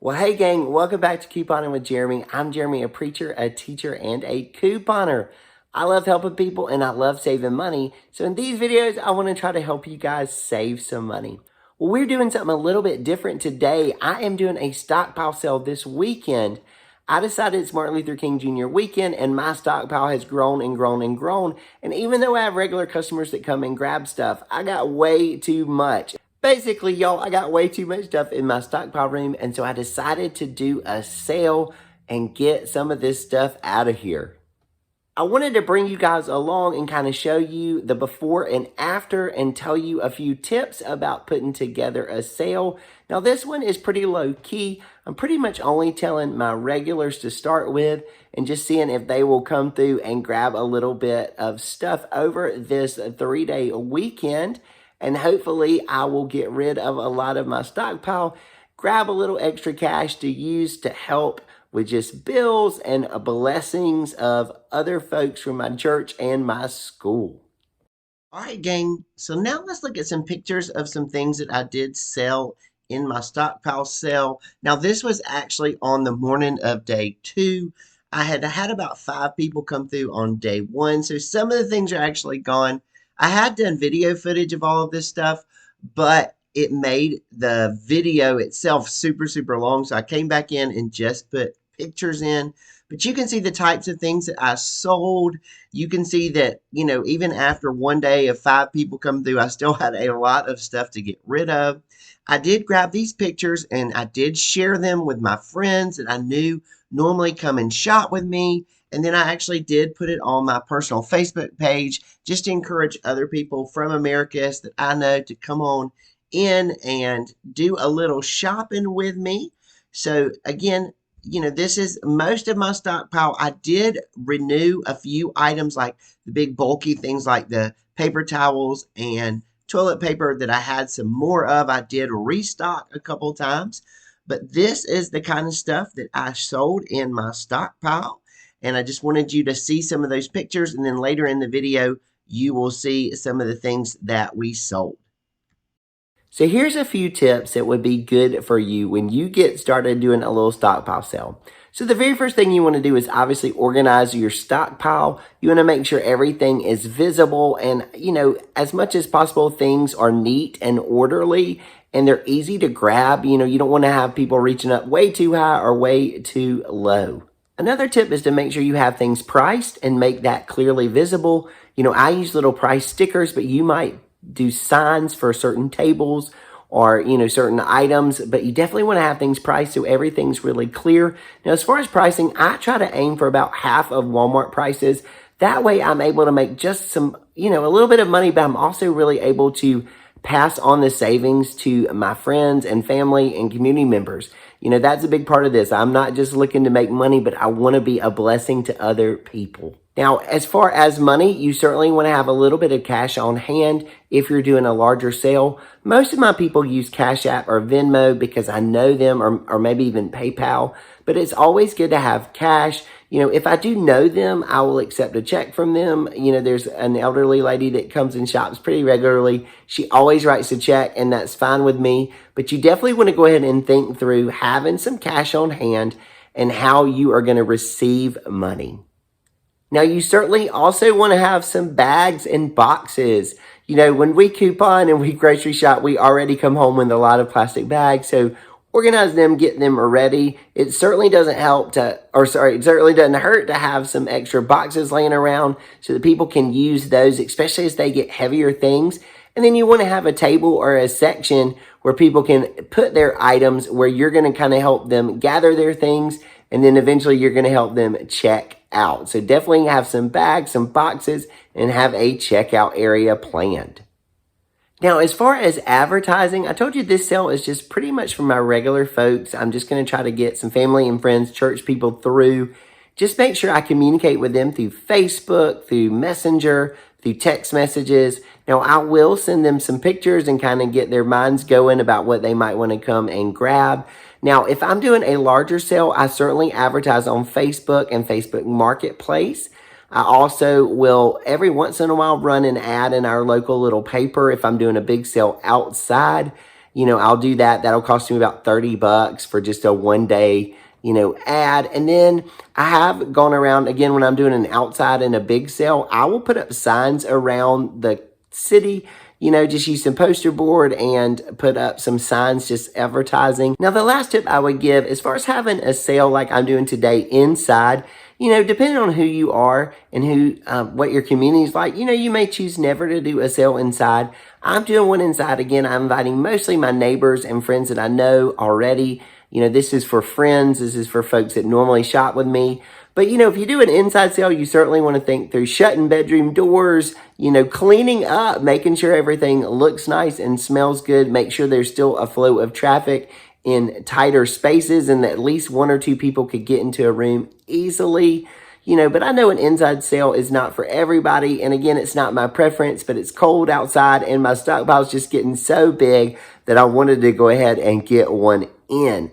Well, hey gang, welcome back to Couponing with Jeremy. I'm Jeremy, a preacher, a teacher, and a couponer. I love helping people and I love saving money. So in these videos, I want to try to help you guys save some money. Well, we're doing something a little bit different today. I am doing a stockpile sale this weekend. I decided it's Martin Luther King Jr. weekend and my stockpile has grown and grown and grown. And even though I have regular customers that come and grab stuff, I got way too much. Basically, y'all, I got way too much stuff in my stockpile room, and so I decided to do a sale and get some of this stuff out of here. I wanted to bring you guys along and kind of show you the before and after and tell you a few tips about putting together a sale. Now, this one is pretty low key. I'm pretty much only telling my regulars to start with and just seeing if they will come through and grab a little bit of stuff over this 3-day weekend. And hopefully I will get rid of a lot of my stockpile, grab a little extra cash to use to help with just bills and blessings of other folks from my church and my school. All right, gang. So now let's look at some pictures of some things that I did sell in my stockpile sale. Now, this was actually on the morning of day 2. I had about 5 people come through on day 1. So some of the things are actually gone. I had done video footage of all of this stuff, but it made the video itself super, super long. So I came back in and just put pictures in. But you can see the types of things that I sold. You can see that, even after one day of 5 people come through, I still had a lot of stuff to get rid of. I did grab these pictures and I did share them with my friends that I knew normally come and shop with me. And then I actually did put it on my personal Facebook page just to encourage other people from Americus that I know to come on in and do a little shopping with me. So again, this is most of my stockpile. I did renew a few items like the big bulky things like the paper towels and toilet paper that I had some more of. I did restock a couple times, but this is the kind of stuff that I sold in my stockpile. And I just wanted you to see some of those pictures. And then later in the video, you will see some of the things that we sold. So here's a few tips that would be good for you when you get started doing a little stockpile sale. So the very first thing you want to do is obviously organize your stockpile. You want to make sure everything is visible and, as much as possible, things are neat and orderly and they're easy to grab. You don't want to have people reaching up way too high or way too low. Another tip is to make sure you have things priced and make that clearly visible. I use little price stickers, but you might do signs for certain tables or, certain items, but you definitely want to have things priced so everything's really clear. Now, as far as pricing, I try to aim for about half of Walmart prices. That way I'm able to make just some, a little bit of money, but I'm also really able to pass on the savings to my friends and family and community members. That's a big part of this. I'm not just looking to make money, but I want to be a blessing to other people. Now, as far as money, you certainly want to have a little bit of cash on hand if you're doing a larger sale. Most of my people use Cash App or Venmo because I know them or maybe even PayPal, but it's always good to have cash. If I do know them, I will accept a check from them. There's an elderly lady that comes and shops pretty regularly. She always writes a check and that's fine with me. But you definitely want to go ahead and think through having some cash on hand and how you are going to receive money. Now, you certainly also want to have some bags and boxes. When we coupon and we grocery shop, we already come home with a lot of plastic bags. So organize them, get them ready. It certainly doesn't it certainly doesn't hurt to have some extra boxes laying around so that people can use those, especially as they get heavier things. And then you want to have a table or a section where people can put their items where you're going to kind of help them gather their things. And then eventually you're going to help them check out. So definitely have some bags, some boxes, and have a checkout area planned. Now, as far as advertising, I told you this sale is just pretty much for my regular folks. I'm just going to try to get some family and friends, church people through. Just make sure I communicate with them through Facebook, through Messenger, through text messages. Now, I will send them some pictures and kind of get their minds going about what they might want to come and grab. Now, if I'm doing a larger sale, I certainly advertise on Facebook and Facebook Marketplace. I also will every once in a while run an ad in our local little paper if I'm doing a big sale outside. I'll do that. That'll cost me about $30 for just a 1-day, ad. And then I have gone around, again, when I'm doing an outside and a big sale, I will put up signs around the city, just use some poster board and put up some signs just advertising. Now, the last tip I would give, as far as having a sale like I'm doing today inside, depending on who you are and what your community is like, you may choose never to do a sale inside. I'm doing one inside. Again, I'm inviting mostly my neighbors and friends that I know already. This is for friends. This is for folks that normally shop with me. But, if you do an inside sale, you certainly want to think through shutting bedroom doors, cleaning up, making sure everything looks nice and smells good. Make sure there's still a flow of traffic in tighter spaces and that at least 1 or 2 people could get into a room easily. But I know an inside sale is not for everybody. And again, it's not my preference, but it's cold outside and my stockpile is just getting so big that I wanted to go ahead and get one in.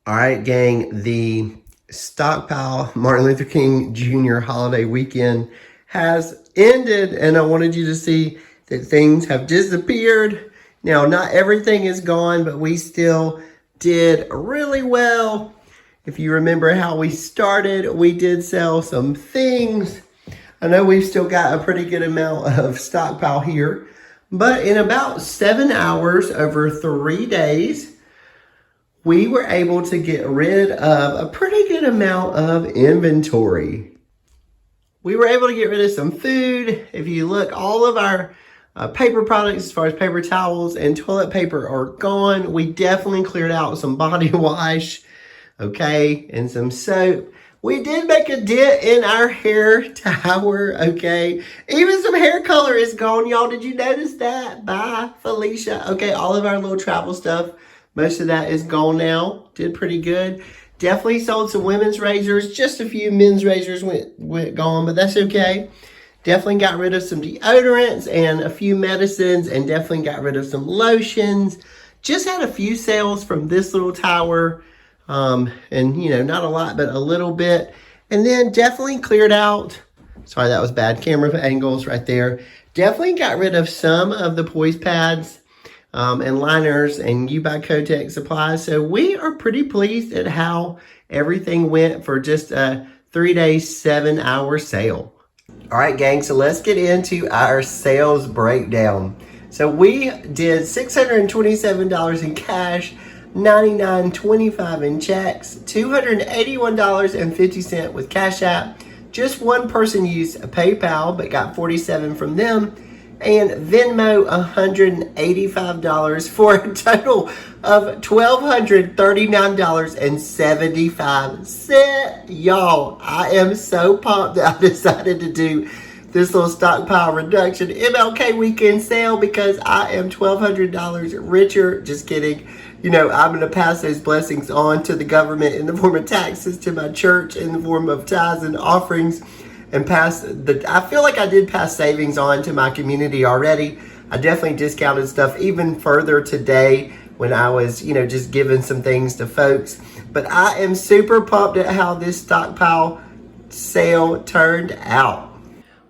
All right, gang, the Stockpile Martin Luther King Jr. holiday weekend has ended, and I wanted you to see that things have disappeared. Now, not everything is gone, but we still did really well. If you remember how we started, we did sell some things. I know we've still got a pretty good amount of stockpile here, but in about 7 hours over 3 days, we were able to get rid of a pretty good amount of inventory. We were able to get rid of some food. If you look, all of our paper products, as far as paper towels and toilet paper, are gone. We definitely cleared out some body wash, okay, and some soap. We did make a dent in our hair tower, okay. Even some hair color is gone, y'all. Did you notice that? Bye, Felicia. Okay, all of our little travel stuff, most of that is gone now. Did pretty good. Definitely sold some women's razors. Just a few men's razors went gone, but that's okay. Definitely got rid of some deodorants and a few medicines, and definitely got rid of some lotions. Just had a few sales from this little tower. And not a lot, but a little bit. And then definitely cleared out. Sorry, that was bad camera angles right there. Definitely got rid of some of the poise pads. And liners and Ibotta supplies. So we are pretty pleased at how everything went for just a 3-day, 7-hour sale. All right, gang, so let's get into our sales breakdown. So we did $627 in cash, $99.25 in checks, $281.50 with Cash App. Just one person used PayPal, but got $47 from them. And Venmo, $185 for a total of $1,239.75. Y'all, I am so pumped that I decided to do this little stockpile reduction MLK weekend sale because I am $1,200 richer. Just kidding. I'm going to pass those blessings on to the government in the form of taxes, to my church in the form of tithes and offerings. And I feel like I did pass savings on to my community already. I definitely discounted stuff even further today when I was, just giving some things to folks. But I am super pumped at how this stockpile sale turned out.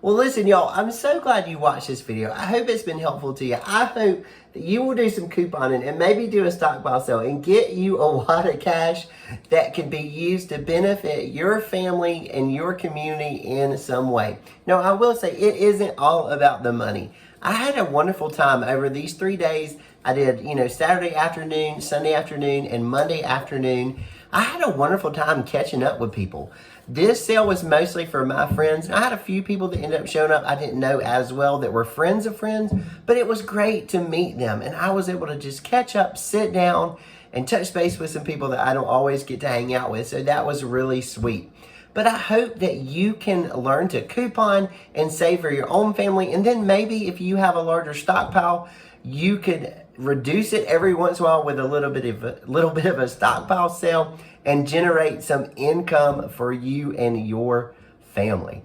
Well, listen, y'all, I'm so glad you watched this video. I hope it's been helpful to you. I hope that you will do some couponing and maybe do a stockpile sale and get you a lot of cash that can be used to benefit your family and your community in some way. Now, I will say it isn't all about the money. I had a wonderful time over these 3 days. I did, Saturday afternoon, Sunday afternoon, and Monday afternoon. I had a wonderful time catching up with people. This sale was mostly for my friends. I had a few people that ended up showing up I didn't know as well that were friends of friends, but it was great to meet them. And I was able to just catch up, sit down, and touch base with some people that I don't always get to hang out with. So that was really sweet. But I hope that you can learn to coupon and save for your own family. And then maybe if you have a larger stockpile, you could reduce it every once in a while with a little bit of a stockpile sale and generate some income for you and your family.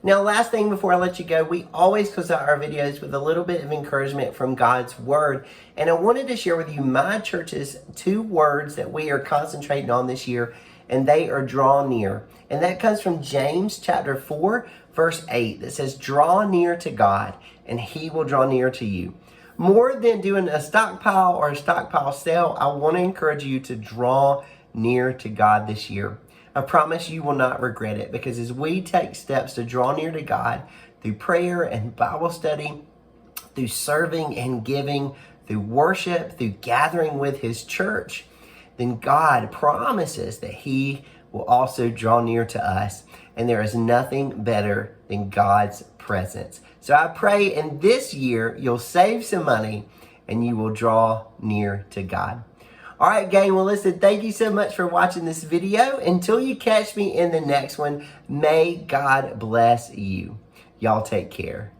Now, last thing before I let you go, we always close out our videos with a little bit of encouragement from God's Word. And I wanted to share with you my church's 2 words that we are concentrating on this year, and they are draw near. And that comes from James chapter 4, verse 8, that says, draw near to God, and He will draw near to you. more than doing a stockpile or a stockpile sale, I want to encourage you to draw near to God this year. I promise you will not regret it, because as we take steps to draw near to God through prayer and Bible study, through serving and giving, through worship, through gathering with His church, then God promises that He will also draw near to us. And there is nothing better than God's presence. So I pray in this year you'll save some money and you will draw near to God. All right, gang. Well, listen, thank you so much for watching this video. Until you catch me in the next one, may God bless you. Y'all take care.